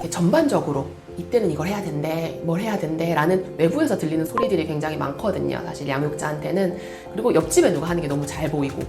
전반적으로 이때는 이걸 해야 된대, 뭘 해야 된대 라는 외부에서 들리는 소리들이 굉장히 많거든요. 사실 양육자한테는. 그리고 옆집에 누가 하는 게 너무 잘 보이고.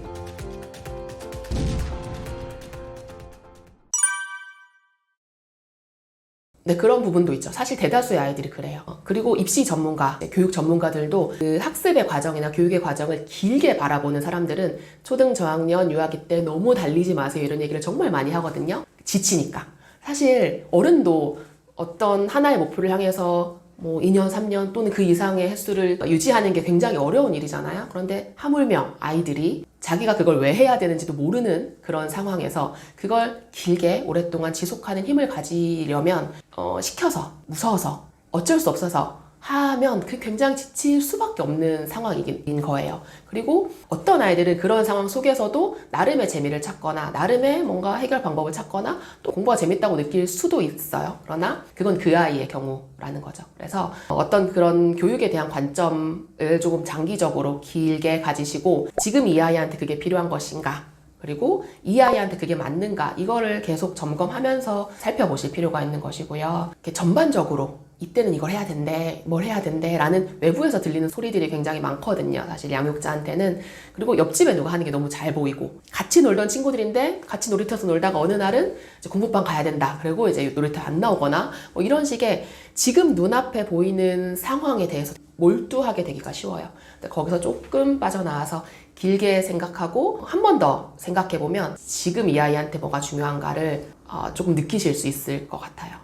네, 그런 부분도 있죠. 사실 대다수의 아이들이 그래요. 그리고 입시 전문가, 교육 전문가들도 그 학습의 과정이나 교육의 과정을 길게 바라보는 사람들은 초등 저학년 유아기 때 너무 달리지 마세요 이런 얘기를 정말 많이 하거든요. 지치니까. 사실 어른도 어떤 하나의 목표를 향해서 뭐 2년, 3년 또는 그 이상의 횟수를 유지하는 게 굉장히 어려운 일이잖아요. 그런데 하물며 아이들이 자기가 그걸 왜 해야 되는지도 모르는 그런 상황에서 그걸 길게 오랫동안 지속하는 힘을 가지려면 시켜서, 무서워서, 어쩔 수 없어서 하면 그 굉장히 지칠 수밖에 없는 상황인 거예요. 그리고 어떤 아이들은 그런 상황 속에서도 나름의 재미를 찾거나 나름의 뭔가 해결 방법을 찾거나 또 공부가 재밌다고 느낄 수도 있어요. 그러나 그건 그 아이의 경우라는 거죠. 그래서 어떤 그런 교육에 대한 관점을 조금 장기적으로 길게 가지시고 지금 이 아이한테 그게 필요한 것인가, 그리고 이 아이한테 그게 맞는가, 이거를 계속 점검하면서 살펴보실 필요가 있는 것이고요. 이렇게 전반적으로 이때는 이걸 해야 된대, 뭘 해야 된대 라는 외부에서 들리는 소리들이 굉장히 많거든요. 사실 양육자한테는. 그리고 옆집에 누가 하는 게 너무 잘 보이고 같이 놀던 친구들인데 같이 놀이터에서 놀다가 어느 날은 이제 공부방 가야 된다. 그리고 이제 놀이터 안 나오거나 뭐 이런 식의 지금 눈앞에 보이는 상황에 대해서 몰두하게 되기가 쉬워요. 근데 거기서 조금 빠져나와서 길게 생각하고 한 번 더 생각해보면 지금 이 아이한테 뭐가 중요한가를 조금 느끼실 수 있을 것 같아요.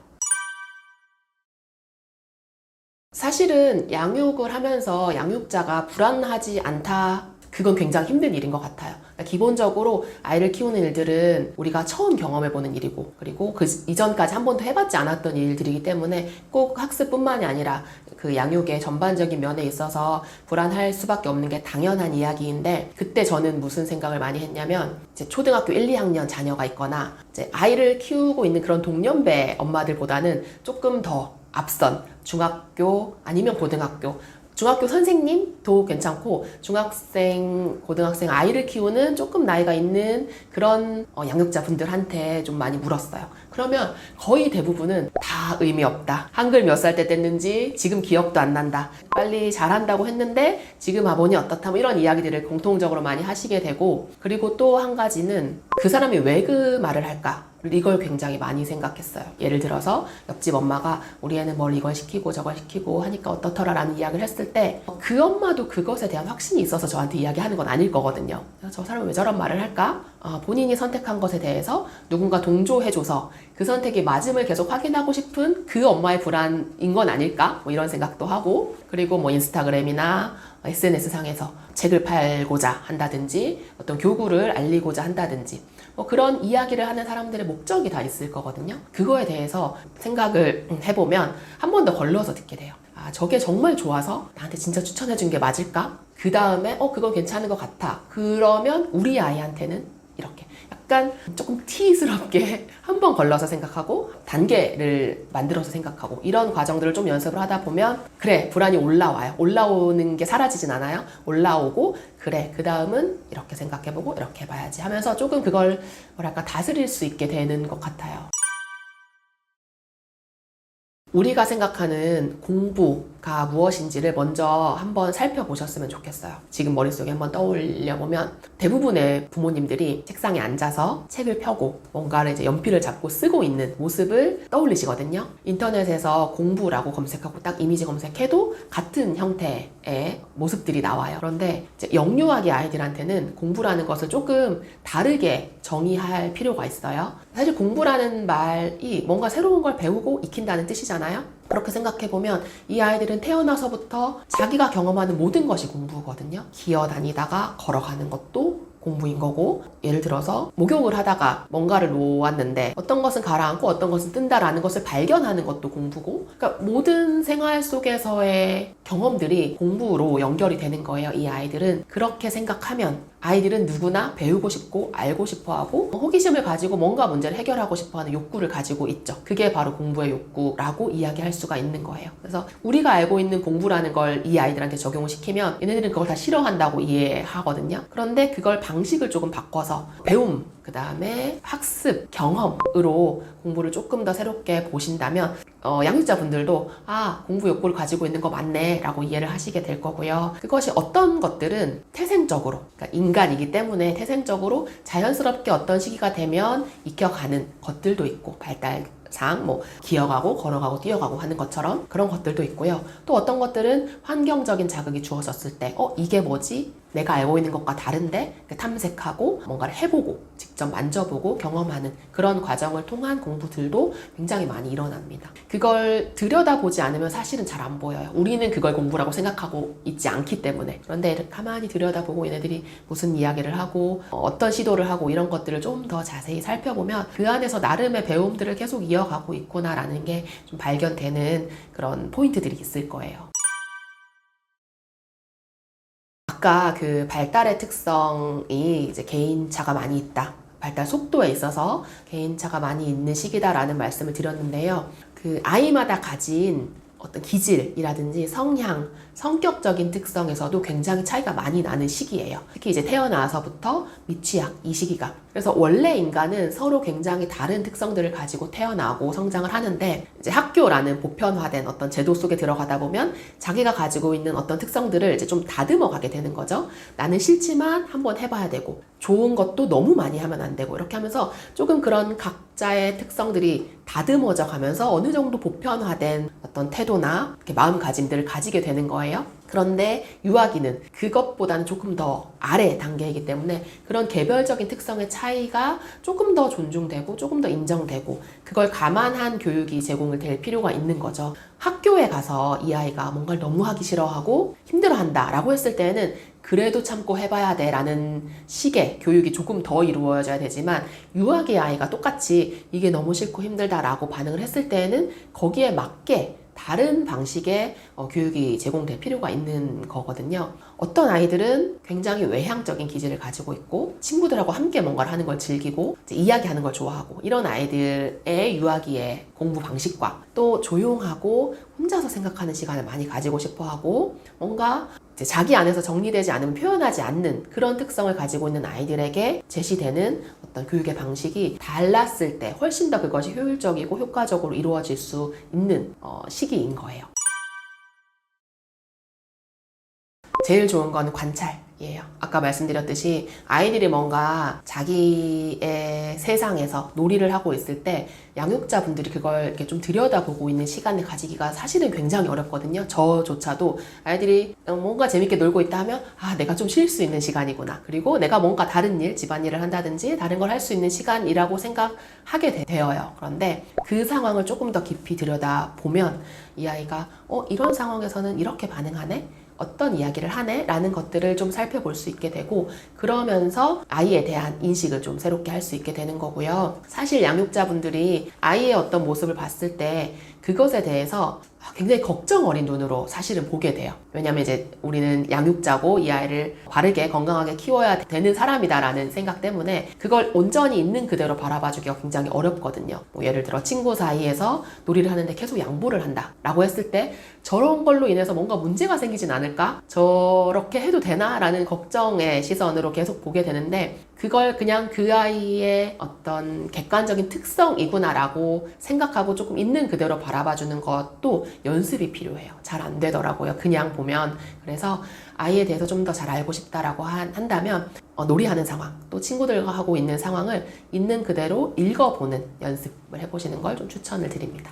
사실은 양육을 하면서 양육자가 불안하지 않다, 그건 굉장히 힘든 일인 것 같아요. 그러니까 기본적으로 아이를 키우는 일들은 우리가 처음 경험해보는 일이고, 그리고 그 이전까지 한 번도 해봤지 않았던 일들이기 때문에 꼭 학습뿐만이 아니라 그 양육의 전반적인 면에 있어서 불안할 수밖에 없는 게 당연한 이야기인데, 그때 저는 무슨 생각을 많이 했냐면, 이제 초등학교 1, 2학년 자녀가 있거나 이제 아이를 키우고 있는 그런 동년배 엄마들보다는 조금 더 앞선 중학교 아니면 고등학교, 중학교 선생님도 괜찮고 중학생, 고등학생 아이를 키우는 조금 나이가 있는 그런 양육자분들한테 좀 많이 물었어요. 그러면 거의 대부분은 다 의미 없다. 한글 몇 살 때 뗐는지 지금 기억도 안 난다. 빨리 잘한다고 했는데 지금 아보니 어떻다. 뭐 이런 이야기들을 공통적으로 많이 하시게 되고, 그리고 또 한 가지는 그 사람이 왜 그 말을 할까? 이걸 굉장히 많이 생각했어요. 예를 들어서 옆집 엄마가 우리 애는 뭘 이걸 시키고 저걸 시키고 하니까 어떻더라 라는 이야기를 했을 때 그 엄마도 그것에 대한 확신이 있어서 저한테 이야기하는 건 아닐 거거든요. 저 사람은 왜 저런 말을 할까? 본인이 선택한 것에 대해서 누군가 동조해줘서 그 선택이 맞음을 계속 확인하고 싶은 그 엄마의 불안인 건 아닐까? 뭐 이런 생각도 하고, 그리고 뭐 인스타그램이나 SNS상에서 책을 팔고자 한다든지 어떤 교구를 알리고자 한다든지 뭐 그런 이야기를 하는 사람들의 목적이 다 있을 거거든요. 그거에 대해서 생각을 해보면 한 번 더 걸러서 듣게 돼요. 저게 정말 좋아서 나한테 진짜 추천해준 게 맞을까? 그 다음에 그건 괜찮은 것 같아. 그러면 우리 아이한테는 이렇게 약간 조금 티스럽게 한 번 걸러서 생각하고 단계를 만들어서 생각하고 이런 과정들을 좀 연습을 하다 보면 그래, 불안이 올라와요. 올라오는 게 사라지진 않아요. 올라오고 그래, 그 다음은 이렇게 생각해보고 이렇게 해봐야지 하면서 조금 그걸 뭐랄까 다스릴 수 있게 되는 것 같아요. 우리가 생각하는 공부가 무엇인지를 먼저 한번 살펴보셨으면 좋겠어요. 지금 머릿속에 한번 떠올려보면 대부분의 부모님들이 책상에 앉아서 책을 펴고 뭔가를 이제 연필을 잡고 쓰고 있는 모습을 떠올리시거든요. 인터넷에서 공부라고 검색하고 딱 이미지 검색해도 같은 형태의 모습들이 나와요. 그런데 이제 영유아기 아이들한테는 공부라는 것을 조금 다르게 정의할 필요가 있어요. 사실 공부라는 말이 뭔가 새로운 걸 배우고 익힌다는 뜻이잖아요. 그렇게 생각해보면 이 아이들은 태어나서부터 자기가 경험하는 모든 것이 공부거든요. 기어다니다가 걸어가는 것도 공부인 거고, 예를 들어서 목욕을 하다가 뭔가를 놓았는데 어떤 것은 가라앉고 어떤 것은 뜬다라는 것을 발견하는 것도 공부고, 그러니까 모든 생활 속에서의 경험들이 공부로 연결이 되는 거예요. 이 아이들은 그렇게 생각하면 아이들은 누구나 배우고 싶고 알고 싶어하고 호기심을 가지고 뭔가 문제를 해결하고 싶어하는 욕구를 가지고 있죠. 그게 바로 공부의 욕구라고 이야기할 수가 있는 거예요. 그래서 우리가 알고 있는 공부라는 걸 이 아이들한테 적용을 시키면 얘네들은 그걸 다 싫어한다고 이해하거든요. 그런데 그걸 방식을 조금 바꿔서 배움, 그 다음에 학습, 경험으로 공부를 조금 더 새롭게 보신다면 양육자분들도 공부 욕구를 가지고 있는 거 맞네 라고 이해를 하시게 될 거고요. 그것이 어떤 것들은 태생적으로, 그러니까 인간이기 때문에 태생적으로 자연스럽게 어떤 시기가 되면 익혀가는 것들도 있고, 발달상 기어가고 걸어가고 뛰어가고 하는 것처럼 그런 것들도 있고요. 또 어떤 것들은 환경적인 자극이 주어졌을 때 이게 뭐지? 내가 알고 있는 것과 다른데 탐색하고 뭔가를 해보고 직접 만져보고 경험하는 그런 과정을 통한 공부들도 굉장히 많이 일어납니다. 그걸 들여다보지 않으면 사실은 잘 안 보여요. 우리는 그걸 공부라고 생각하고 있지 않기 때문에. 그런데 가만히 들여다보고 얘네들이 무슨 이야기를 하고 어떤 시도를 하고 이런 것들을 좀 더 자세히 살펴보면 그 안에서 나름의 배움들을 계속 이어가고 있구나라는 게 좀 발견되는 그런 포인트들이 있을 거예요. 아까 그 발달의 특성이 이제 개인차가 많이 있다. 발달 속도에 있어서 개인차가 많이 있는 시기다라는 말씀을 드렸는데요. 그 아이마다 가진 어떤 기질이라든지 성향, 성격적인 특성에서도 굉장히 차이가 많이 나는 시기예요. 특히 이제 태어나서부터 미취학, 이 시기가. 그래서 원래 인간은 서로 굉장히 다른 특성들을 가지고 태어나고 성장을 하는데 이제 학교라는 보편화된 어떤 제도 속에 들어가다 보면 자기가 가지고 있는 어떤 특성들을 이제 좀 다듬어 가게 되는 거죠. 나는 싫지만 한번 해봐야 되고 좋은 것도 너무 많이 하면 안 되고 이렇게 하면서 조금 그런 각자의 특성들이 다듬어져 가면서 어느 정도 보편화된 어떤 태도나 이렇게 마음가짐들을 가지게 되는 거예요. 그런데 유아기는 그것보다는 조금 더 아래 단계이기 때문에 그런 개별적인 특성의 차이가 조금 더 존중되고 조금 더 인정되고 그걸 감안한 교육이 제공이 될 필요가 있는 거죠. 학교에 가서 이 아이가 뭔가를 너무 하기 싫어하고 힘들어한다 라고 했을 때는 그래도 참고 해봐야 돼 라는 식의 교육이 조금 더 이루어져야 되지만 유아기 아이가 똑같이 이게 너무 싫고 힘들다 라고 반응을 했을 때는 거기에 맞게 다른 방식의 교육이 제공될 필요가 있는 거거든요. 어떤 아이들은 굉장히 외향적인 기질을 가지고 있고 친구들하고 함께 뭔가를 하는 걸 즐기고 이야기하는 걸 좋아하고 이런 아이들의 유아기의 공부 방식과 또 조용하고 혼자서 생각하는 시간을 많이 가지고 싶어하고 뭔가 자기 안에서 정리되지 않으면 표현하지 않는 그런 특성을 가지고 있는 아이들에게 제시되는 어떤 교육의 방식이 달랐을 때 훨씬 더 그것이 효율적이고 효과적으로 이루어질 수 있는 시기인 거예요. 제일 좋은 건 관찰이에요. 아까 말씀드렸듯이 아이들이 뭔가 자기의 세상에서 놀이를 하고 있을 때 양육자분들이 그걸 이렇게 좀 들여다보고 있는 시간을 가지기가 사실은 굉장히 어렵거든요. 저조차도 아이들이 뭔가 재밌게 놀고 있다 하면 내가 좀 쉴 수 있는 시간이구나. 그리고 내가 뭔가 다른 일, 집안일을 한다든지 다른 걸 할 수 있는 시간이라고 생각하게 되어요. 그런데 그 상황을 조금 더 깊이 들여다보면 이 아이가 이런 상황에서는 이렇게 반응하네? 어떤 이야기를 하네? 라는 것들을 좀 살펴볼 수 있게 되고 그러면서 아이에 대한 인식을 좀 새롭게 할 수 있게 되는 거고요. 사실 양육자분들이 아이의 어떤 모습을 봤을 때 그것에 대해서 굉장히 걱정 어린 눈으로 사실은 보게 돼요. 왜냐면 이제 우리는 양육자고 이 아이를 바르게 건강하게 키워야 되는 사람이다라는 생각 때문에 그걸 온전히 있는 그대로 바라봐주기가 굉장히 어렵거든요. 예를 들어 친구 사이에서 놀이를 하는데 계속 양보를 한다 라고 했을 때 저런 걸로 인해서 뭔가 문제가 생기진 않을까? 저렇게 해도 되나? 라는 걱정의 시선으로 계속 보게 되는데 그걸 그냥 그 아이의 어떤 객관적인 특성이구나 라고 생각하고 조금 있는 그대로 바라봐주는 것도 연습이 필요해요. 잘 안 되더라고요. 그냥 보면. 그래서 아이에 대해서 좀 더 잘 알고 싶다라고 한다면 놀이하는 상황, 또 친구들과 하고 있는 상황을 있는 그대로 읽어보는 연습을 해보시는 걸 좀 추천을 드립니다.